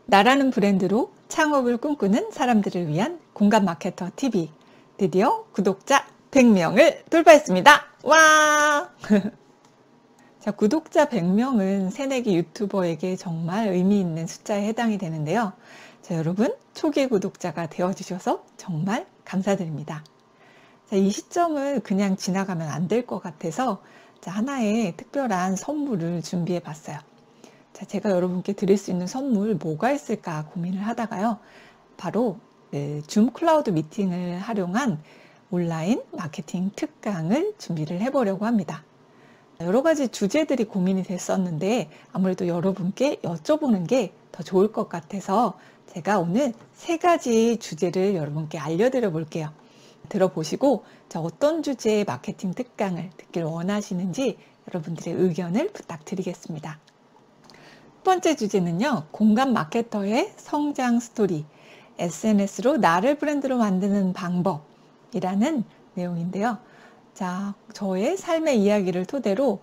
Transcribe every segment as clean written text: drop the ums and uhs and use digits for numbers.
나라는 브랜드로 창업을 꿈꾸는 사람들을 위한 공감 마케터 TV. 드디어 구독자 100명을 돌파했습니다. 와! 자, 구독자 100명은 새내기 유튜버에게 정말 의미 있는 숫자에 해당이 되는데요. 자, 여러분 초기 구독자가 되어주셔서 정말 감사드립니다. 자, 이 시점을 그냥 지나가면 안 될 것 같아서 하나의 특별한 선물을 준비해 봤어요. 자, 제가 여러분께 드릴 수 있는 선물 뭐가 있을까 고민을 하다가요. 바로 줌 클라우드 미팅을 활용한 온라인 마케팅 특강을 준비를 해보려고 합니다. 여러 가지 주제들이 고민이 됐었는데 아무래도 여러분께 여쭤보는 게 더 좋을 것 같아서 제가 오늘 3가지 주제를 여러분께 알려드려 볼게요. 들어보시고 어떤 주제의 마케팅 특강을 듣길 원하시는지 여러분들의 의견을 부탁드리겠습니다. 첫 번째 주제는요, 공감 마케터의 성장 스토리, SNS로 나를 브랜드로 만드는 방법이라는 내용인데요. 자, 저의 삶의 이야기를 토대로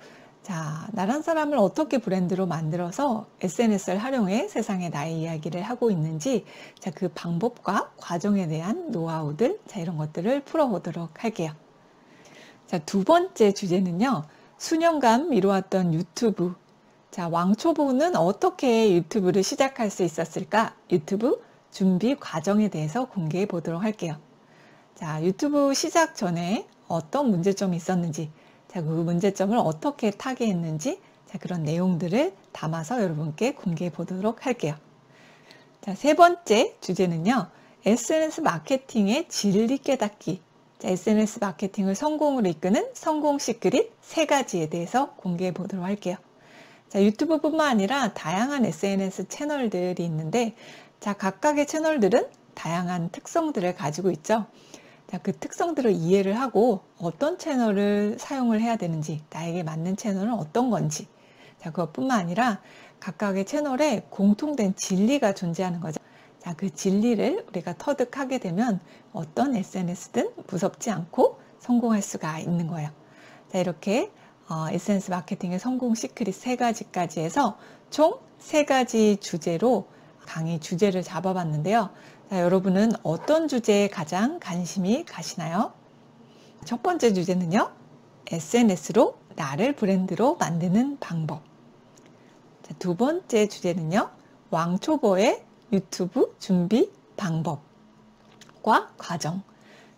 나란 사람을 어떻게 브랜드로 만들어서 SNS를 활용해 세상에 나의 이야기를 하고 있는지, 그 방법과 과정에 대한 노하우들, 이런 것들을 풀어보도록 할게요. 자, 두 번째 주제는요, 수년간 미뤄왔던 유튜브. 자, 왕초보는 어떻게 유튜브를 시작할 수 있었을까? 유튜브 준비 과정에 대해서 공개해 보도록 할게요. 자, 유튜브 시작 전에 어떤 문제점이 있었는지, 그 문제점을 어떻게 타개했는지, 그런 내용들을 담아서 여러분께 공개해 보도록 할게요. 자, 세 번째 주제는요, SNS 마케팅의 진리 깨닫기. 자, SNS 마케팅을 성공으로 이끄는 성공 시크릿 3가지에 대해서 공개해 보도록 할게요. 자, 유튜브뿐만 아니라 다양한 SNS 채널들이 있는데, 각각의 채널들은 다양한 특성들을 가지고 있죠. 그 특성들을 이해를 하고 어떤 채널을 사용을 해야 되는지, 나에게 맞는 채널은 어떤 건지, 그것뿐만 아니라 각각의 채널에 공통된 진리가 존재하는 거죠. 그 진리를 우리가 터득하게 되면 어떤 SNS든 무섭지 않고 성공할 수가 있는 거예요. 자, 이렇게 SNS 마케팅의 성공 시크릿 3가지까지 해서 총 3가지 주제로 강의 주제를 잡아봤는데요. 자, 여러분은 어떤 주제에 가장 관심이 가시나요? 첫 번째 주제는요, SNS로 나를 브랜드로 만드는 방법. 자, 두 번째 주제는요, 왕초보의 유튜브 준비 방법과 과정.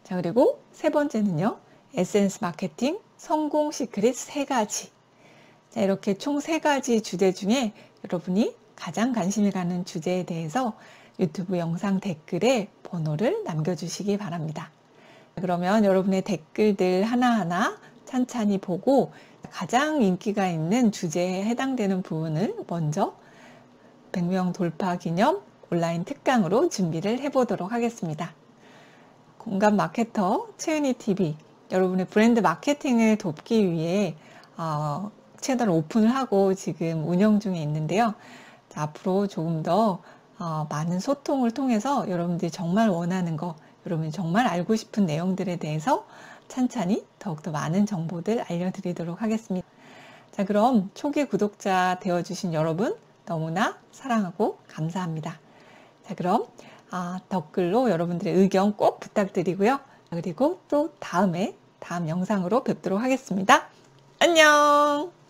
자, 그리고 세 번째는요, SNS 마케팅 성공 시크릿 3가지. 자, 이렇게 총 3가지 주제 중에 여러분이 가장 관심이 가는 주제에 대해서 유튜브 영상 댓글에 번호를 남겨주시기 바랍니다. 그러면 여러분의 댓글들 하나하나 찬찬히 보고 가장 인기가 있는 주제에 해당되는 부분을 먼저 100명 돌파 기념 온라인 특강으로 준비를 해보도록 하겠습니다. 공감 마케터 최은희 TV, 여러분의 브랜드 마케팅을 돕기 위해 채널 오픈을 하고 지금 운영 중에 있는데요. 앞으로 조금 더 많은 소통을 통해서 여러분들이 정말 원하는 거, 여러분이 정말 알고 싶은 내용들에 대해서 찬찬히 더욱더 많은 정보들 알려드리도록 하겠습니다. 자, 그럼 초기 구독자 되어주신 여러분 너무나 사랑하고 감사합니다. 자, 그럼 댓글로 여러분들의 의견 꼭 부탁드리고요. 그리고 또 다음 영상으로 뵙도록 하겠습니다. 안녕!